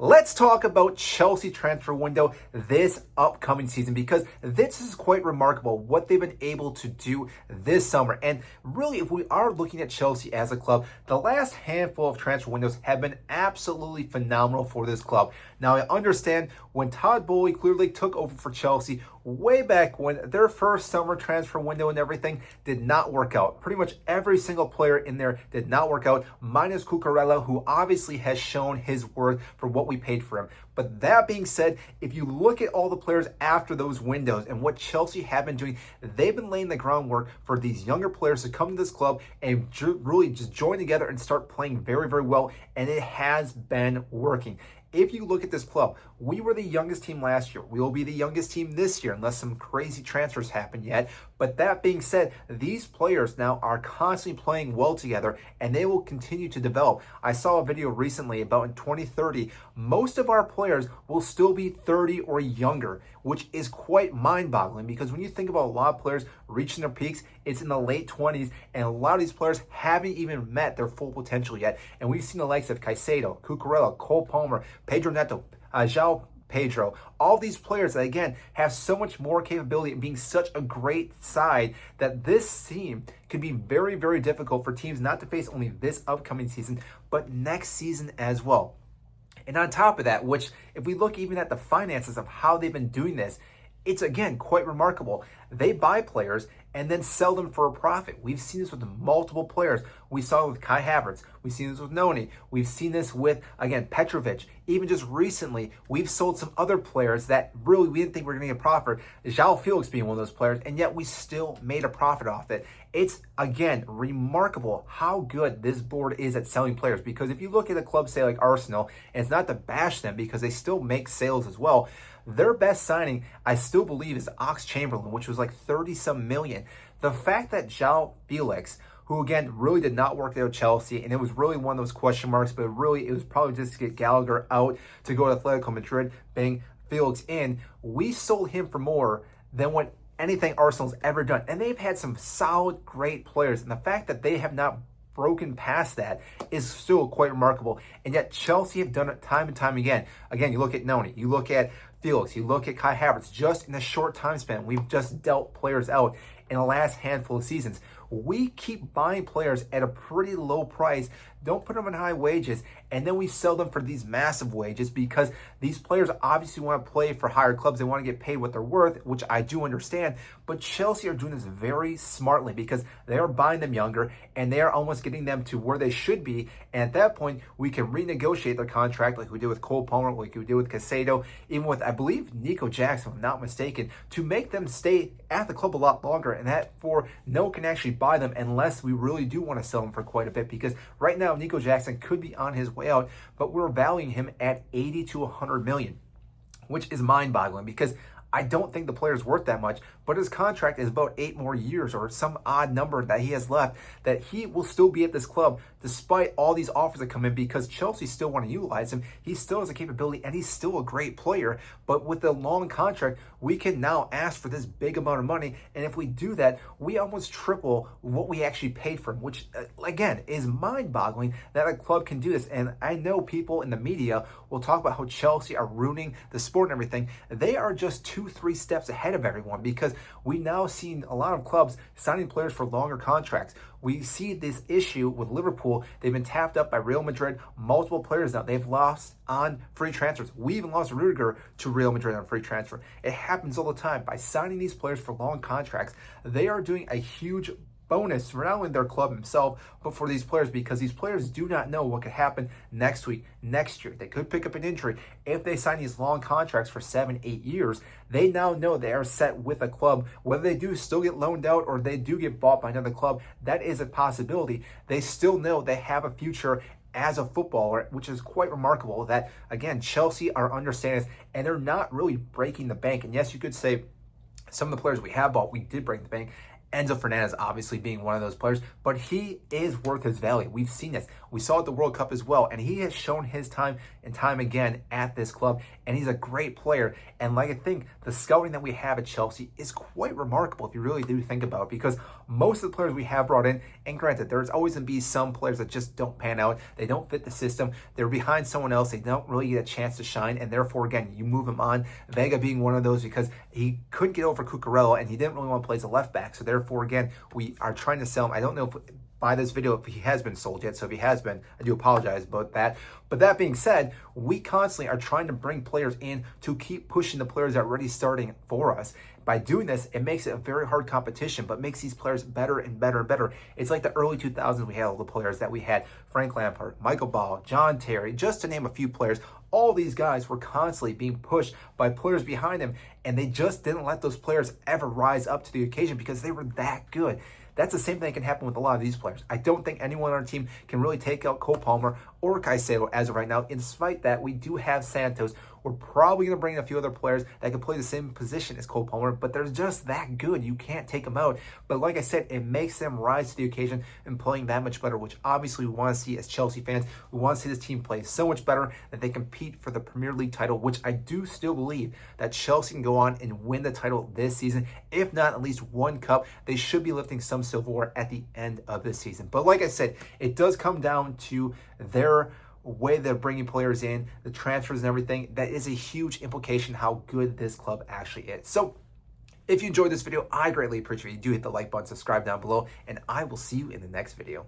Let's talk about Chelsea transfer window this upcoming season because this is quite remarkable what they've been able to do this summer. And really, if we are looking at Chelsea as a club, the last handful of transfer windows have been absolutely phenomenal for this club. Now, I understand when Todd Boehly clearly took over for Chelsea way back when their first summer transfer window and everything did not work out. Pretty much every single player in there did not work out, minus Cucurella, who obviously has shown his worth for what we paid for him. But that being said, if you look at all the players after those windows and what Chelsea have been doing, they've been laying the groundwork for these younger players to come to this club and really just join together and start playing very, very well. And it has been working. If you look at this club, we were the youngest team last year. We will be the youngest team this year unless some crazy transfers happen yet. But that being said, these players now are constantly playing well together and they will continue to develop. I saw a video recently about in 2030, most of our players will still be 30 or younger, which is quite mind-boggling because when you think about a lot of players reaching their peaks, it's in the late 20s and a lot of these players haven't even met their full potential yet. And we've seen the likes of Caicedo, Cucurella, Cole Palmer, Pedro Neto, João Pedro, all these players that again have so much more capability and being such a great side that this team could be very, very difficult for teams not to face only this upcoming season, but next season as well. And on top of that, which if we look even at the finances of how they've been doing this, it's again quite remarkable. They buy players and then sell them for a profit. We've seen this with multiple players. We saw it with Kai Havertz. We've seen this with Noni. We've seen this with, again, Petrovic. Even just recently, we've sold some other players that really we didn't think we were going to get a profit. João Felix being one of those players, and yet we still made a profit off it. It's, again, remarkable how good this board is at selling players because if you look at a club, say, like Arsenal, and it's not to bash them because they still make sales as well, their best signing, I still believe, is Oxlade-Chamberlain, which was like 30-some million. The fact that João Felix, who again really did not work there at Chelsea, and it was really one of those question marks, but really it was probably just to get Gallagher out to go to Atletico Madrid, bang Felix in. We sold him for more than what anything Arsenal's ever done. And they've had some solid, great players. And the fact that they have not broken past that is still quite remarkable. And yet Chelsea have done it time and time again. Again, you look at Noni, you look at Felix, you look at Kai Havertz, just in a short time span, we've just dealt players out in the last handful of seasons. We keep buying players at a pretty low price, don't put them in high wages, and then we sell them for these massive wages because these players obviously want to play for higher clubs. They want to get paid what they're worth, which I do understand, but Chelsea are doing this very smartly because they are buying them younger and they are almost getting them to where they should be. And at that point, we can renegotiate their contract like we did with Cole Palmer, like we did with Caicedo, even with, I believe, Nico Jackson, if I'm not mistaken, to make them stay at the club a lot longer, and that for no one can actually buy them unless we really do want to sell them for quite a bit because right now Nico Jackson could be on his way out, but we're valuing him at 80 to 100 million, which is mind-boggling because I don't think the player is worth that much, but his contract is about 8 more years or some odd number that he has left that he will still be at this club despite all these offers that come in because Chelsea still want to utilize him. He still has a capability and he's still a great player, but with the long contract, we can now ask for this big amount of money, and if we do that, we almost triple what we actually paid for him, which again is mind-boggling that a club can do this. And I know people in the media will talk about how Chelsea are ruining the sport and everything. They are just 2-3 steps ahead of everyone because we've now seen a lot of clubs signing players for longer contracts. We see this issue with Liverpool. They've been tapped up by Real Madrid. Multiple players now they've lost on free transfers. We even lost Rudiger to Real Madrid on free transfer. It happens all the time. By signing these players for long contracts, they are doing a huge bonus for not only their club himself, but for these players because these players do not know what could happen next week, next year. They could pick up an injury. If they sign these long contracts for 7-8 years, they now know they are set with a club. Whether they do still get loaned out or they do get bought by another club, that is a possibility. They still know they have a future as a footballer, which is quite remarkable that, again, Chelsea are understanding this and they're not really breaking the bank. And yes, you could say some of the players we have bought, we did break the bank. Enzo Fernandez obviously being one of those players, but he is worth his value. We've seen this. We saw it at the World Cup as well, and he has shown his time and time again at this club, and he's a great player. And like I think the scouting that we have at Chelsea is quite remarkable if you really do think about it, because most of the players we have brought in, and granted, there's always going to be some players that just don't pan out, they don't fit the system, they're behind someone else, they don't really get a chance to shine, and therefore, again, you move them on. Vega being one of those because he couldn't get over Cucurella, and he didn't really want to play as a left back, so therefore, again, we are trying to sell him. I don't know if by this video if he has been sold yet, so if he has been, I do apologize about that. But that being said, we constantly are trying to bring players in to keep pushing the players that are already starting for us. By doing this, it makes it a very hard competition, but makes these players better and better and better. It's like the early 2000s we had all the players that we had: Frank Lampard, Michael Ball, John Terry, just to name a few players. All these guys were constantly being pushed by players behind them, and they just didn't let those players ever rise up to the occasion because they were that good. That's the same thing that can happen with a lot of these players. I don't think anyone on our team can really take out Cole Palmer or Caicedo as of right now. Despite that, we do have Santos. We're probably going to bring in a few other players that can play the same position as Cole Palmer, but they're just that good. You can't take them out. But like I said, it makes them rise to the occasion and playing that much better, which obviously we want to see as Chelsea fans. We want to see this team play so much better that they compete for the Premier League title, which I do still believe that Chelsea can go on and win the title this season. If not at least one cup, they should be lifting some silverware at the end of this season. But like I said, it does come down to their way they're bringing players in, the transfers and everything. That is a huge implication how good this club actually is. So if you enjoyed this video, I greatly appreciate it. You do hit the like button, subscribe down below, and I will see you in the next video.